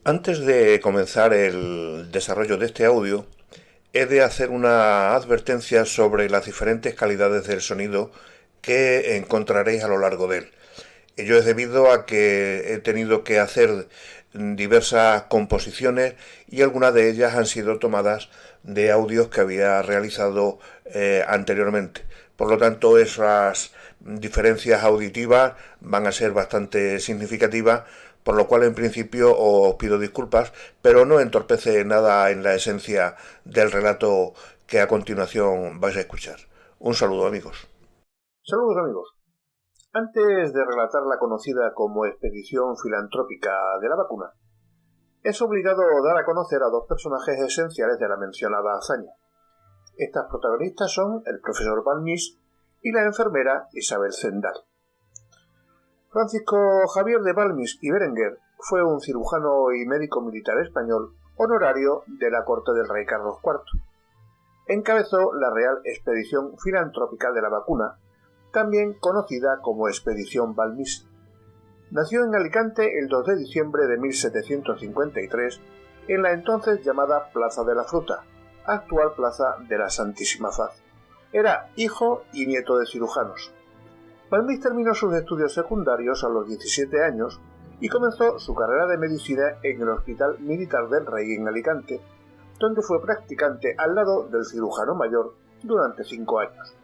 Antes de comenzar el desarrollo de este audio, he de hacer una advertencia sobre las diferentes calidades del sonido que encontraréis a lo largo de él. Ello es debido a que he tenido que hacer diversas composiciones y algunas de ellas han sido tomadas de audios que había realizado anteriormente. Por lo tanto, esas diferencias auditivas van a ser bastante significativas, por lo cual en principio os pido disculpas, pero no entorpece nada en la esencia del relato que a continuación vais a escuchar. Un saludo, amigos. Saludos, amigos. Antes de relatar la conocida como expedición filantrópica de la vacuna, es obligado dar a conocer a dos personajes esenciales de la mencionada hazaña. Estas protagonistas son el profesor Balmis y la enfermera Isabel Zendal. Francisco Javier de Balmis y Berenguer fue un cirujano y médico militar español honorario de la corte del rey Carlos IV. Encabezó la Real Expedición Filantrópica de la Vacuna, también conocida como Expedición Balmis. Nació en Alicante el 2 de diciembre de 1753 en la entonces llamada Plaza de la Fruta, actual Plaza de la Santísima Faz. Era hijo y nieto de cirujanos. Balmis terminó sus estudios secundarios a los 17 años y comenzó su carrera de medicina en el Hospital Militar del Rey en Alicante, donde fue practicante al lado del cirujano mayor durante 5 años.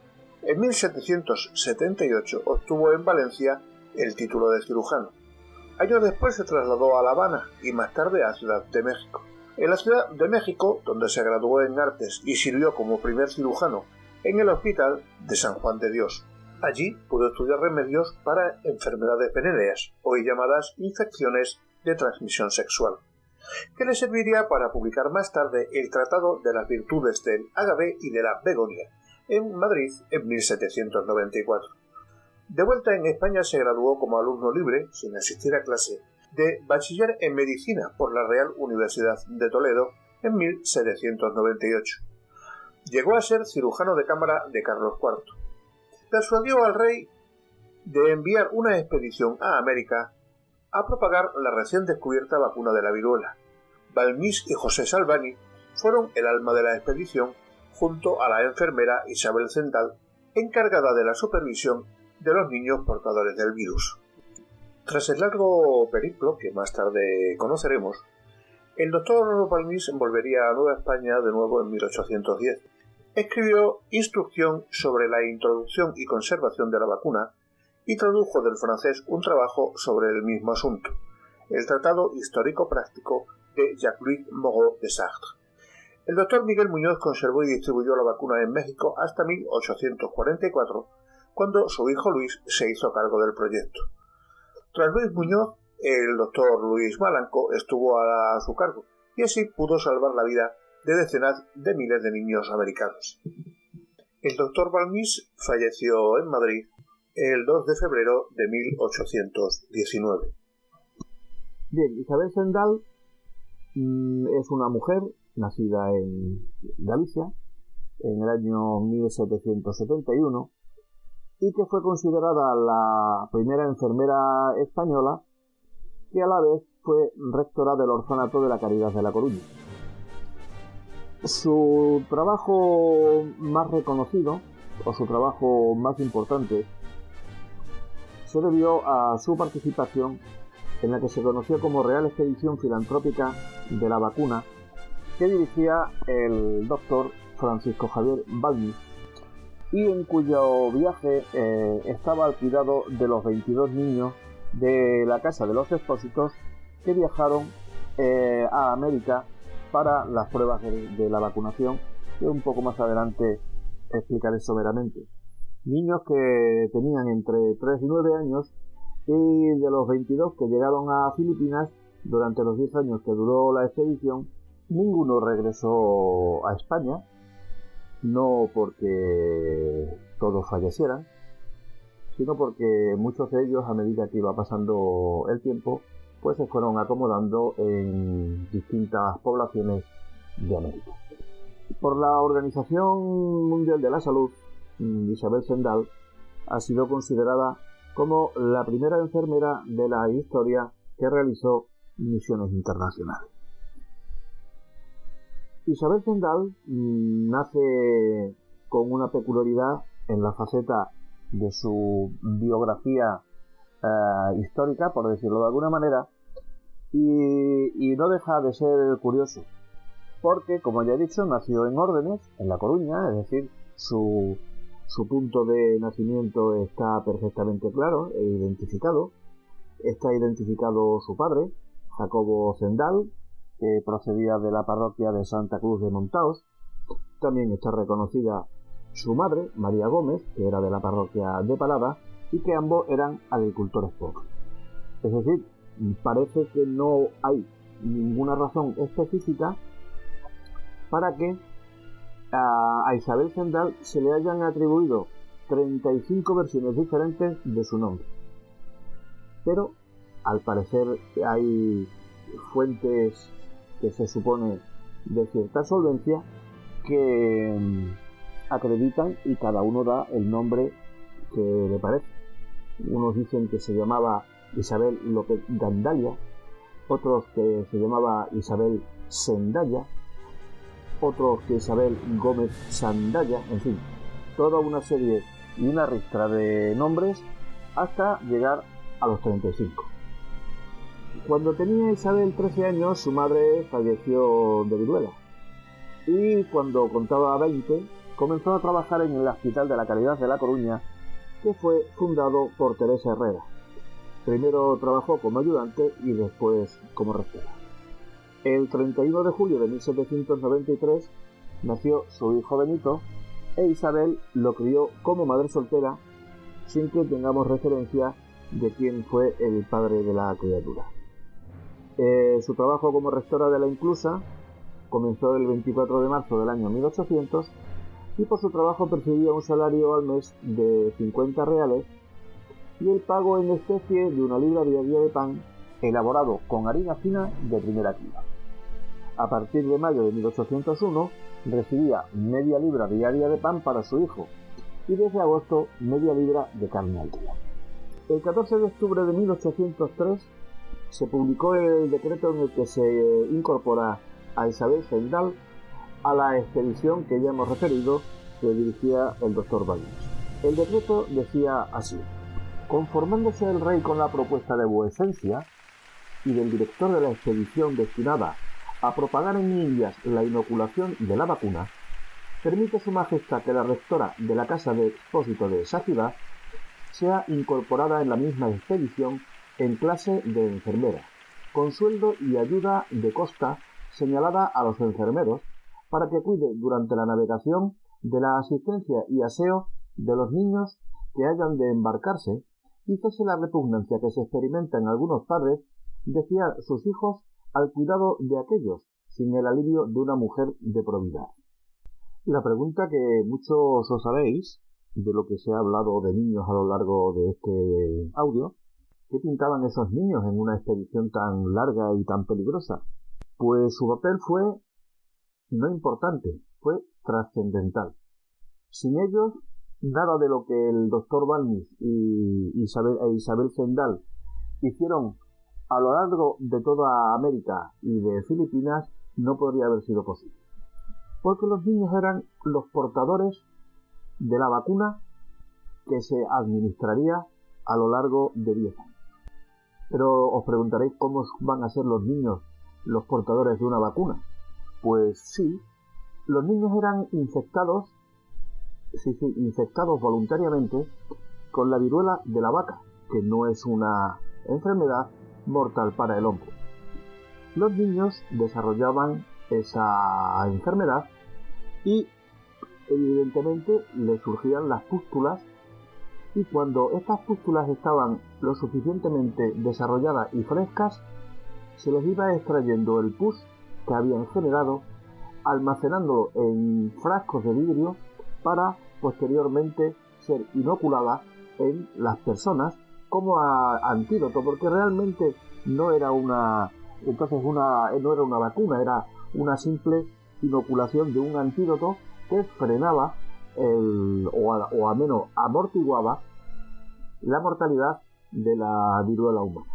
En 1778 obtuvo en Valencia el título de cirujano. Años después se trasladó a La Habana y más tarde a Ciudad de México. En la Ciudad de México, donde se graduó en artes y sirvió como primer cirujano en el Hospital de San Juan de Dios. Allí pudo estudiar remedios para enfermedades venéreas, hoy llamadas infecciones de transmisión sexual, que le serviría para publicar más tarde el Tratado de las Virtudes del Agave y de la Begonia, en Madrid en 1794. De vuelta en España se graduó como alumno libre, sin asistir a clase, de bachiller en medicina por la Real Universidad de Toledo en 1798. Llegó a ser cirujano de cámara de Carlos IV. Persuadió al rey de enviar una expedición a América a propagar la recién descubierta vacuna de la viruela. Balmis y José Salvani fueron el alma de la expedición, junto a la enfermera Isabel Zendal, encargada de la supervisión de los niños portadores del virus. Tras el largo periplo, que más tarde conoceremos, el doctor Balmis volvería a Nueva España de nuevo en 1810. Escribió Instrucción sobre la introducción y conservación de la vacuna y tradujo del francés un trabajo sobre el mismo asunto, el Tratado Histórico-Práctico de Jacques-Louis Moreau de Sartre. El doctor Miguel Muñoz conservó y distribuyó la vacuna en México hasta 1844, cuando su hijo Luis se hizo cargo del proyecto. Tras Luis Muñoz, el doctor Luis Malanco estuvo a su cargo y así pudo salvar la vida de decenas de miles de niños americanos. El doctor Balmis falleció en Madrid el 2 de febrero de 1819. Bien, Isabel Zendal es una mujer nacida en Galicia en el año 1771 y que fue considerada la primera enfermera española que a la vez fue rectora del Orfanato de la Caridad de La Coruña. Su trabajo más reconocido, o su trabajo más importante, se debió a su participación en la que se conoció como Real Expedición Filantrópica de la Vacuna, que dirigía el doctor Francisco Javier Balmis, y en cuyo viaje estaba al cuidado de los 22 niños de la Casa de los Expósitos que viajaron a América para las pruebas de la vacunación, que un poco más adelante explicaré someramente. Niños que tenían entre 3 y 9 años, y de los 22 que llegaron a Filipinas durante los 10 años que duró la expedición, ninguno regresó a España, no porque todos fallecieran, sino porque muchos de ellos, a medida que iba pasando el tiempo, pues se fueron acomodando en distintas poblaciones de América. Por la Organización Mundial de la Salud, Isabel Zendal ha sido considerada como la primera enfermera de la historia que realizó misiones internacionales. Isabel Zendal nace con una peculiaridad en la faceta de su biografía histórica, por decirlo de alguna manera, y no deja de ser curioso, porque, como ya he dicho, nació en Órdenes, en La Coruña, es decir, su punto de nacimiento está perfectamente claro e identificado. Está identificado su padre, Jacobo Zendal, que procedía de la parroquia de Santa Cruz de Montaos. También está reconocida su madre, María Gómez, que era de la parroquia de Palada, y que ambos eran agricultores pobres. Es decir, parece que no hay ninguna razón específica para que a Isabel Zendal se le hayan atribuido 35 versiones diferentes de su nombre. Pero, al parecer, hay fuentes que se supone de cierta solvencia que acreditan y cada uno da el nombre que le parece. Unos dicen que se llamaba Isabel López Gandalia, otros que se llamaba Isabel Zendaya, otros que Isabel Gómez Sandaya, en fin, toda una serie y una ristra de nombres hasta llegar a los 35. Cuando tenía Isabel 13 años, su madre falleció de viruela, y cuando contaba 20, comenzó a trabajar en el Hospital de la Caridad de La Coruña, que fue fundado por Teresa Herrera. Primero trabajó como ayudante y después como rectora. El 31 de julio de 1793 nació su hijo Benito, e Isabel lo crió como madre soltera, sin que tengamos referencia de quién fue el padre de la criatura. Su trabajo como rectora de la Inclusa comenzó el 24 de marzo del año 1800, y por su trabajo percibía un salario al mes de 50 reales y el pago en especie de una libra diaria de pan elaborado con harina fina de primera calidad. A partir de mayo de 1801 recibía media libra diaria de pan para su hijo, y desde agosto media libra de carne al día. El 14 de octubre de 1803 se publicó el decreto en el que se incorpora a Isabel Zendal a la expedición que ya hemos referido, que dirigía el doctor Balmes. El decreto decía así: conformándose el rey con la propuesta de vuecencia y del director de la expedición destinada a propagar en Indias la inoculación de la vacuna, permite su majestad que la rectora de la casa de expósito de esa ciudad sea incorporada en la misma expedición en clase de enfermera, con sueldo y ayuda de costa señalada a los enfermeros, para que cuide durante la navegación de la asistencia y aseo de los niños que hayan de embarcarse, y cese la repugnancia que se experimenta en algunos padres de fiar sus hijos al cuidado de aquellos sin el alivio de una mujer de probidad. La pregunta que muchos os haréis, de lo que se ha hablado de niños a lo largo de este audio: ¿qué pintaban esos niños en una expedición tan larga y tan peligrosa? Pues su papel fue no importante, fue trascendental. Sin ellos, nada de lo que el doctor Balmes y Isabel Zendal hicieron a lo largo de toda América y de Filipinas no podría haber sido posible. Porque los niños eran los portadores de la vacuna que se administraría a lo largo de 10 años. Pero os preguntaréis cómo van a ser los niños los portadores de una vacuna. Pues sí, los niños eran infectados voluntariamente con la viruela de la vaca, que no es una enfermedad mortal para el hombre. los niños desarrollaban esa enfermedad y evidentemente les surgían las pústulas, y cuando estas pústulas estaban lo suficientemente desarrolladas y frescas, se les iba extrayendo el pus que habían generado, almacenándolo en frascos de vidrio para posteriormente ser inoculada en las personas como antídoto, porque realmente no era no era una vacuna, era una simple inoculación de un antídoto que frenaba o al menos amortiguaba la mortalidad de la viruela humana.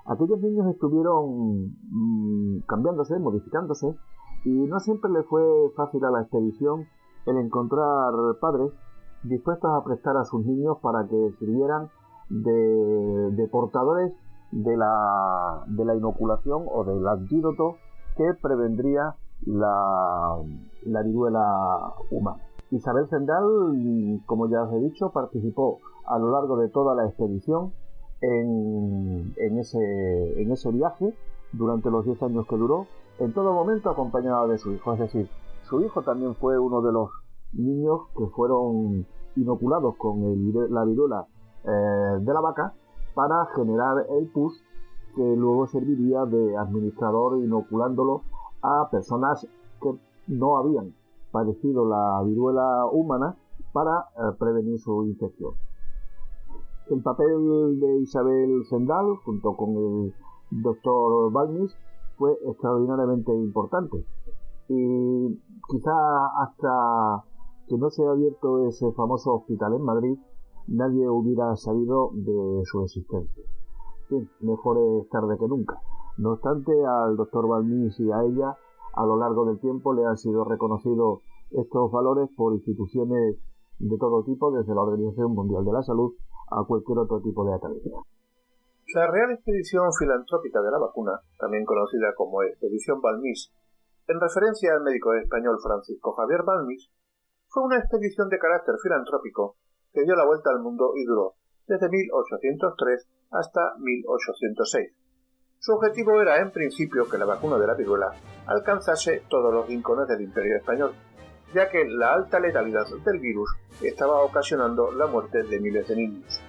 Aquellos niños estuvieron cambiándose, modificándose, y no siempre le fue fácil a la expedición el encontrar padres dispuestos a prestar a sus niños para que sirvieran de portadores de la inoculación o del antídoto que prevendría la viruela humana. Isabel Zendal, como ya os he dicho, participó a lo largo de toda la expedición en ese viaje durante los 10 años que duró, en todo momento acompañada de su hijo. Es decir, su hijo también fue uno de los niños que fueron inoculados con la viruela de la vaca para generar el pus que luego serviría de administrador, inoculándolo a personas que no habían padecido la viruela humana para prevenir su infección. El papel de Isabel Zendal, junto con el doctor Balmis, fue extraordinariamente importante. Y quizá hasta que no se ha abierto ese famoso hospital en Madrid, nadie hubiera sabido de su existencia. Sí, mejor es tarde que nunca. No obstante, al doctor Balmis y a ella, a lo largo del tiempo, le han sido reconocidos estos valores por instituciones de todo tipo, desde la Organización Mundial de la Salud a cualquier otro tipo de academia. La Real Expedición Filantrópica de la Vacuna, también conocida como Expedición Balmis, en referencia al médico español Francisco Javier Balmis, fue una expedición de carácter filantrópico que dio la vuelta al mundo y duró desde 1803 hasta 1806. Su objetivo era, en principio, que la vacuna de la viruela alcanzase todos los rincones del Imperio español, ya que la alta letalidad del virus estaba ocasionando la muerte de miles de niños.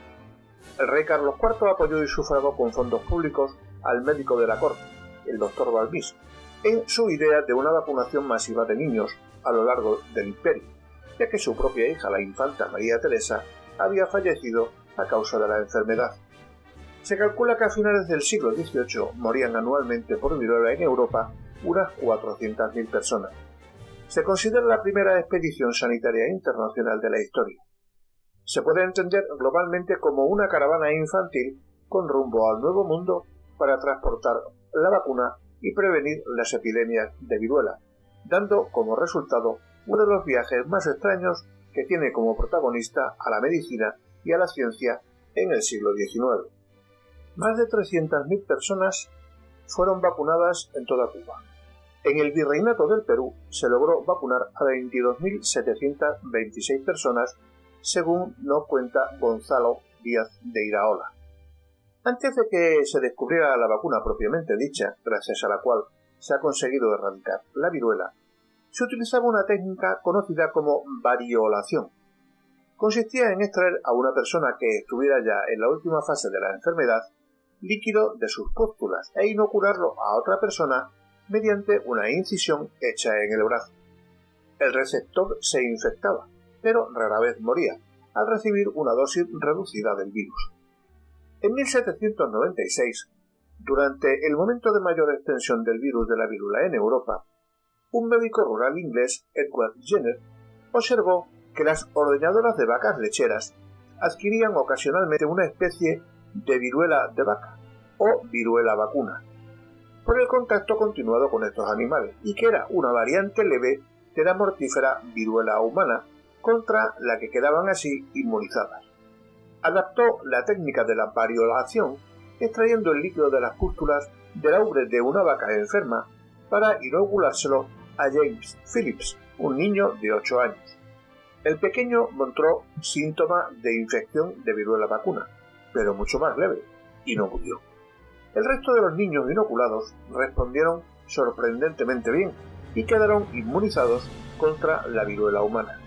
El rey Carlos IV apoyó y sufragó con fondos públicos al médico de la corte, el doctor Balmis, en su idea de una vacunación masiva de niños a lo largo del imperio, ya que su propia hija, la infanta María Teresa, había fallecido a causa de la enfermedad. Se calcula que a finales del siglo XVIII morían anualmente por viruela en Europa unas 400.000 personas. Se considera la primera expedición sanitaria internacional de la historia. Se puede entender globalmente como una caravana infantil con rumbo al Nuevo Mundo para transportar la vacuna y prevenir las epidemias de viruela, dando como resultado uno de los viajes más extraños que tiene como protagonista a la medicina y a la ciencia en el siglo XIX. Más de 300.000 personas fueron vacunadas en toda Cuba. En el Virreinato del Perú se logró vacunar a 22.726 personas, según nos cuenta Gonzalo Díaz de Iraola. Antes de que se descubriera la vacuna propiamente dicha, gracias a la cual se ha conseguido erradicar la viruela, se utilizaba una técnica conocida como variolación. Consistía en extraer a una persona que estuviera ya en la última fase de la enfermedad líquido de sus pústulas e inocularlo a otra persona mediante una incisión hecha en el brazo. El receptor se infectaba, pero rara vez moría, al recibir una dosis reducida del virus. En 1796, durante el momento de mayor extensión del virus de la viruela en Europa, un médico rural inglés, Edward Jenner, observó que las ordeñadoras de vacas lecheras adquirían ocasionalmente una especie de viruela de vaca o viruela vacuna, por el contacto continuado con estos animales, y que era una variante leve de la mortífera viruela humana contra la que quedaban así inmunizadas. Adaptó la técnica de la variolación extrayendo el líquido de las pústulas del ubre de una vaca enferma para inoculárselo a James Phillips, un niño de 8 años. El pequeño mostró síntomas de infección de viruela vacuna, pero mucho más leve, y no murió. El resto de los niños inoculados respondieron sorprendentemente bien y quedaron inmunizados contra la viruela humana.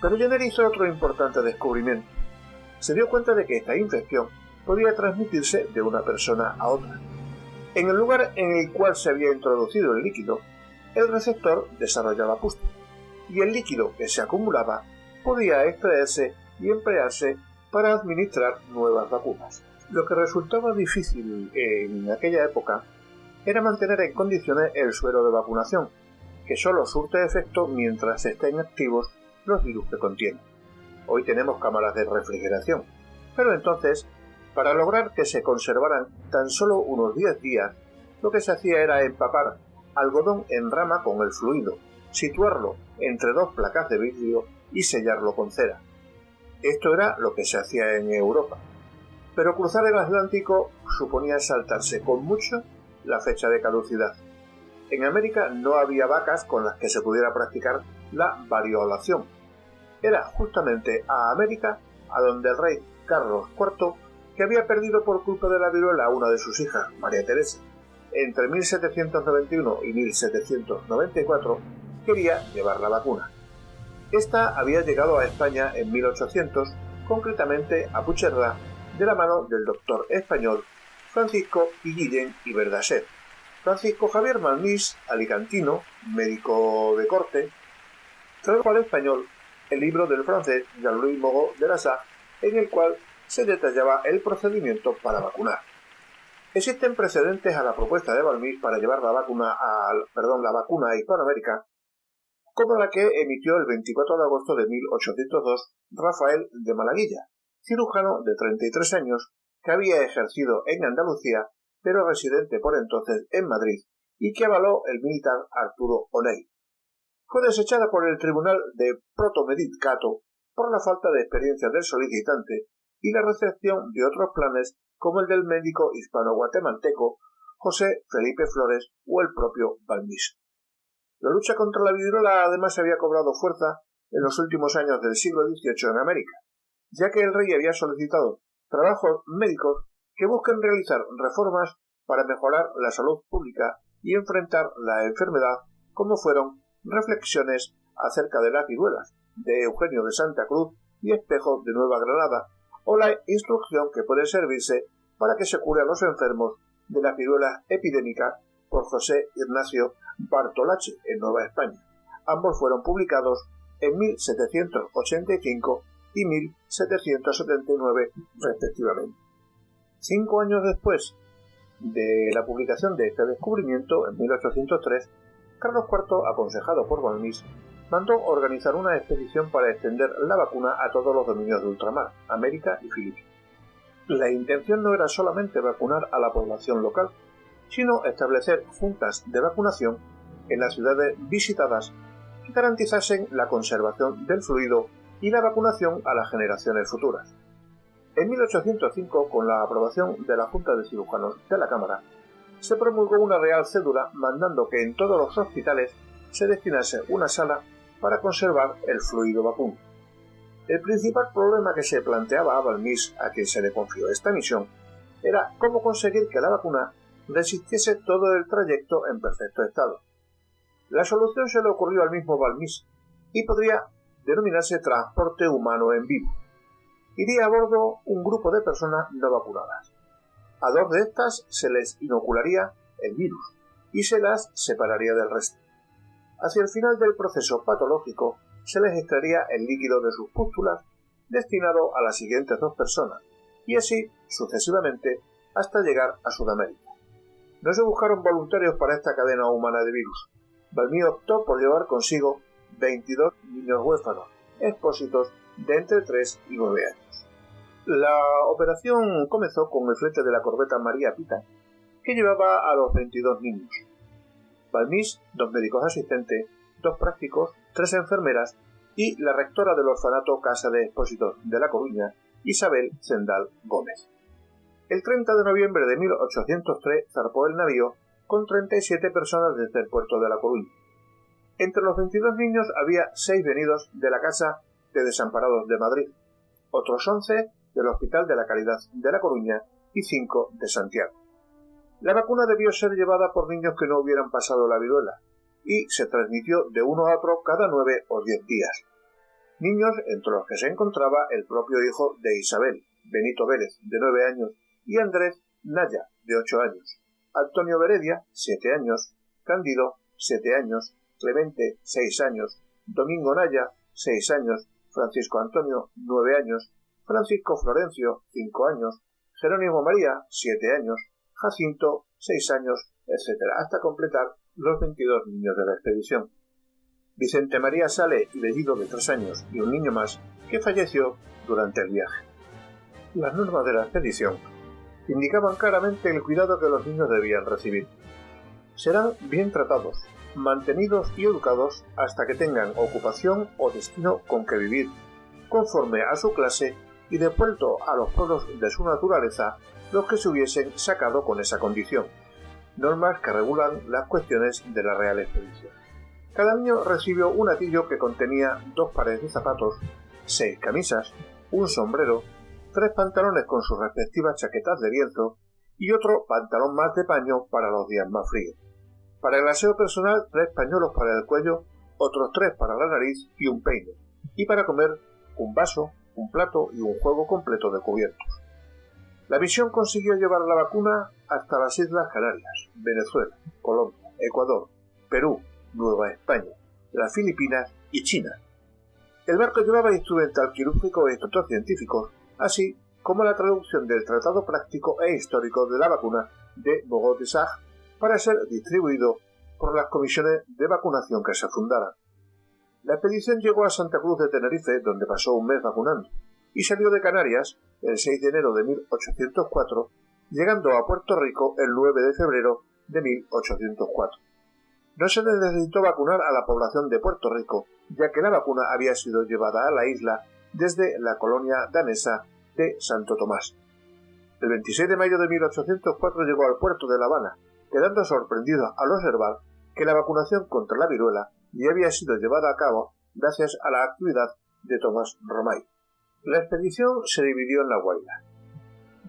Pero Jenner hizo otro importante descubrimiento. Se dio cuenta de que esta infección podía transmitirse de una persona a otra. En el lugar en el cual se había introducido el líquido, el receptor desarrollaba pústulas, y el líquido que se acumulaba podía extraerse y emplearse para administrar nuevas vacunas. Lo que resultaba difícil en aquella época era mantener en condiciones el suero de vacunación, que solo surte efecto mientras estén activos los virus que contiene. Hoy tenemos cámaras de refrigeración, pero entonces, para lograr que se conservaran tan solo unos 10 días, lo que se hacía era empapar algodón en rama con el fluido, situarlo entre dos placas de vidrio y sellarlo con cera. Esto era lo que se hacía en Europa. Pero cruzar el Atlántico suponía saltarse con mucho la fecha de caducidad. En América no había vacas con las que se pudiera practicar la variolación. Era justamente a América a donde el rey Carlos IV, que había perdido por culpa de la viruela a una de sus hijas, María Teresa, entre 1791 y 1794, quería llevar la vacuna. Esta había llegado a España en 1800, concretamente a Puigcerdá, de la mano del doctor español Francisco Guillén y Verdaset. Francisco Javier Balmís, alicantino, médico de corte, tradujo al español el libro del francés Jean-Louis Moreau de la Salle, en el cual se detallaba el procedimiento para vacunar. Existen precedentes a la propuesta de Balmís para llevar la vacuna a Hispanoamérica, como la que emitió el 24 de agosto de 1802 Rafael de Malaguilla, cirujano de 33 años que había ejercido en Andalucía, pero residente por entonces en Madrid, y que avaló el militar Arturo O'Neill. Fue desechada por el tribunal de Protomedit-Cato por la falta de experiencia del solicitante y la recepción de otros planes como el del médico hispano-guatemalteco José Felipe Flores o el propio Balmís. La lucha contra la viruela además había cobrado fuerza en los últimos años del siglo XVIII en América, ya que el rey había solicitado trabajos médicos que busquen realizar reformas para mejorar la salud pública y enfrentar la enfermedad, como fueron Reflexiones acerca de las viruelas, de Eugenio de Santa Cruz y Espejo de Nueva Granada, o la instrucción que puede servirse para que se cure a los enfermos de las viruelas epidémicas por José Ignacio Bartolacci en Nueva España. Ambos fueron publicados en 1785 y 1779 respectivamente. 5 años después de la publicación de este descubrimiento, en 1803, Carlos IV, aconsejado por Balmís, mandó organizar una expedición para extender la vacuna a todos los dominios de ultramar, América y Filipinas. La intención no era solamente vacunar a la población local, sino establecer juntas de vacunación en las ciudades visitadas que garantizasen la conservación del fluido y la vacunación a las generaciones futuras. En 1805, con la aprobación de la Junta de Cirujanos de la Cámara, se promulgó una real cédula mandando que en todos los hospitales se destinase una sala para conservar el fluido vacuno. El principal problema que se planteaba a Balmís, a quien se le confió esta misión, era cómo conseguir que la vacuna resistiese todo el trayecto en perfecto estado. La solución se le ocurrió al mismo Balmís y podría denominarse transporte humano en vivo. Iría a bordo un grupo de personas no vacunadas. A 2 de estas se les inocularía el virus y se las separaría del resto. Hacia el final del proceso patológico se les extraería el líquido de sus pústulas destinado a las siguientes 2 personas y así sucesivamente hasta llegar a Sudamérica. No se buscaron voluntarios para esta cadena humana de virus. Balmís optó por llevar consigo 22 niños huérfanos, expósitos de entre 3 y 9 años. La operación comenzó con el flete de la corbeta María Pita, que llevaba a los 22 niños. Balmís, 2 médicos asistentes, 2 prácticos, 3 enfermeras y la rectora del orfanato Casa de Expósitos de La Coruña, Isabel Zendal Gómez. El 30 de noviembre de 1803 zarpó el navío con 37 personas desde el puerto de La Coruña. Entre los 22 niños había 6 venidos de la Casa de Desamparados de Madrid, otros 11 del Hospital de la Caridad de La Coruña y 5 de Santiago. La vacuna debió ser llevada por niños que no hubieran pasado la viruela y se transmitió de uno a otro cada 9 o 10 días. Niños entre los que se encontraba el propio hijo de Isabel, Benito Vélez, de 9 años, y Andrés Naya, de 8 años, Antonio Beredia, 7 años, Cándido, 7 años, Clemente, 6 años, Domingo Naya, 6 años, Francisco Antonio, 9 años, Francisco Florencio, 5 años, Jerónimo María, 7 años, Jacinto, 6 años, etc., hasta completar los 22 niños de la expedición. Vicente María Sale y Bellido, de 3 años, y un niño más, que falleció durante el viaje. Las normas de la expedición indicaban claramente el cuidado que los niños debían recibir. Serán bien tratados, mantenidos y educados hasta que tengan ocupación o destino con que vivir, conforme a su clase y devuelto a los pueblos de su naturaleza los que se hubiesen sacado con esa condición. Normas que regulan las cuestiones de la Real Expedición. Cada niño recibió un atillo que contenía 2 pares de zapatos, 6 camisas, un sombrero, 3 pantalones con sus respectivas chaquetas de lienzo y otro pantalón más de paño para los días más fríos. Para el aseo personal, 3 pañuelos para el cuello, otros 3 para la nariz y un peine. Y para comer, un vaso, un plato y un juego completo de cubiertos. La misión consiguió llevar la vacuna hasta las Islas Canarias, Venezuela, Colombia, Ecuador, Perú, Nueva España, las Filipinas y China. El barco llevaba instrumental quirúrgico y estudios científicos, así como la traducción del Tratado Práctico e Histórico de la Vacuna de Bogotá para ser distribuido por las comisiones de vacunación que se fundaran. La expedición llegó a Santa Cruz de Tenerife, donde pasó un mes vacunando, y salió de Canarias el 6 de enero de 1804, llegando a Puerto Rico el 9 de febrero de 1804. No se necesitó vacunar a la población de Puerto Rico, ya que la vacuna había sido llevada a la isla desde la colonia danesa de Santo Tomás. El 26 de mayo de 1804 llegó al puerto de La Habana, quedando sorprendido al observar que la vacunación contra la viruela ya había sido llevada a cabo gracias a la actividad de Tomás Romay. La expedición se dividió en La Guaira.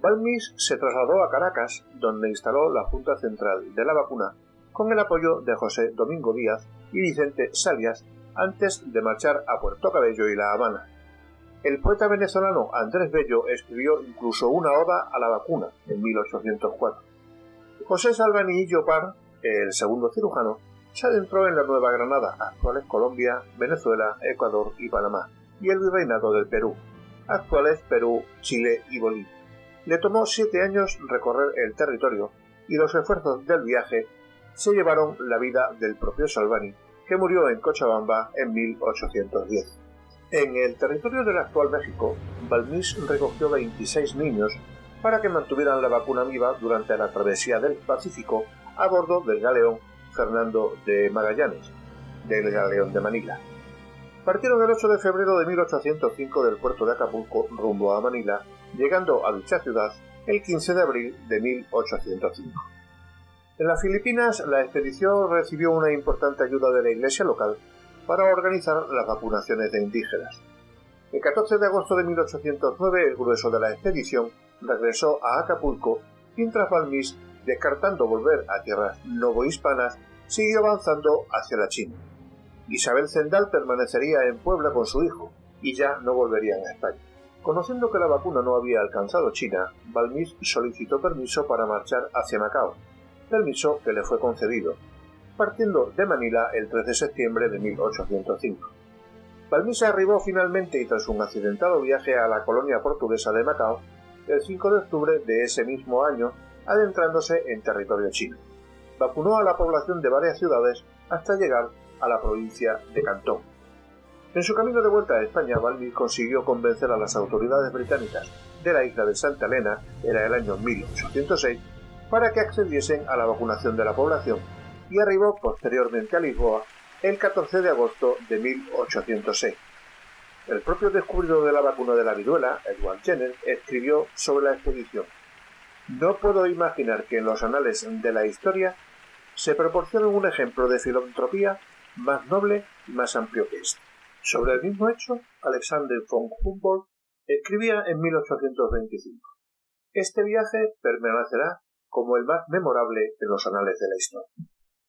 Balmis se trasladó a Caracas, donde instaló la Junta Central de la Vacuna, con el apoyo de José Domingo Díaz y Vicente Salias, antes de marchar a Puerto Cabello y La Habana. El poeta venezolano Andrés Bello escribió incluso una oda a la vacuna en 1804. José Salvanillo Par, el segundo cirujano, se adentró en la Nueva Granada, actuales Colombia, Venezuela, Ecuador y Panamá, y el Virreinato del Perú, actuales Perú, Chile y Bolivia. Le tomó 7 años recorrer el territorio y los esfuerzos del viaje se llevaron la vida del propio Salvani, que murió en Cochabamba en 1810. En el territorio del actual México, Balmis recogió 26 niños para que mantuvieran la vacuna viva durante la travesía del Pacífico a bordo del galeón Fernando de Magallanes, del galeón de Manila. Partieron el 8 de febrero de 1805 del puerto de Acapulco rumbo a Manila, llegando a dicha ciudad el 15 de abril de 1805. En las Filipinas, la expedición recibió una importante ayuda de la iglesia local para organizar las vacunaciones de indígenas. El 14 de agosto de 1809, el grueso de la expedición regresó a Acapulco, mientras Balmis, descartando volver a tierras novohispanas, siguió avanzando hacia la China. Isabel Zendal permanecería en Puebla con su hijo, y ya no volverían a España. Conociendo que la vacuna no había alcanzado China, Balmis solicitó permiso para marchar hacia Macao, permiso que le fue concedido, partiendo de Manila el 3 de septiembre de 1805. Balmis arribó finalmente y tras un accidentado viaje a la colonia portuguesa de Macao el 5 de octubre de ese mismo año, adentrándose en territorio chino. Vacunó a la población de varias ciudades hasta llegar a la provincia de Cantón. En su camino de vuelta a España, Balmis consiguió convencer a las autoridades británicas de la isla de Santa Elena, era el año 1806, para que accediesen a la vacunación de la población, y arribó posteriormente a Lisboa el 14 de agosto de 1806. El propio descubridor de la vacuna de la viruela, Edward Jenner, escribió sobre la expedición: «No puedo imaginar que en los anales de la historia se proporcione un ejemplo de filantropía más noble y más amplio que este». Sobre el mismo hecho, Alexander von Humboldt escribía en 1825: «Este viaje permanecerá como el más memorable de los anales de la historia.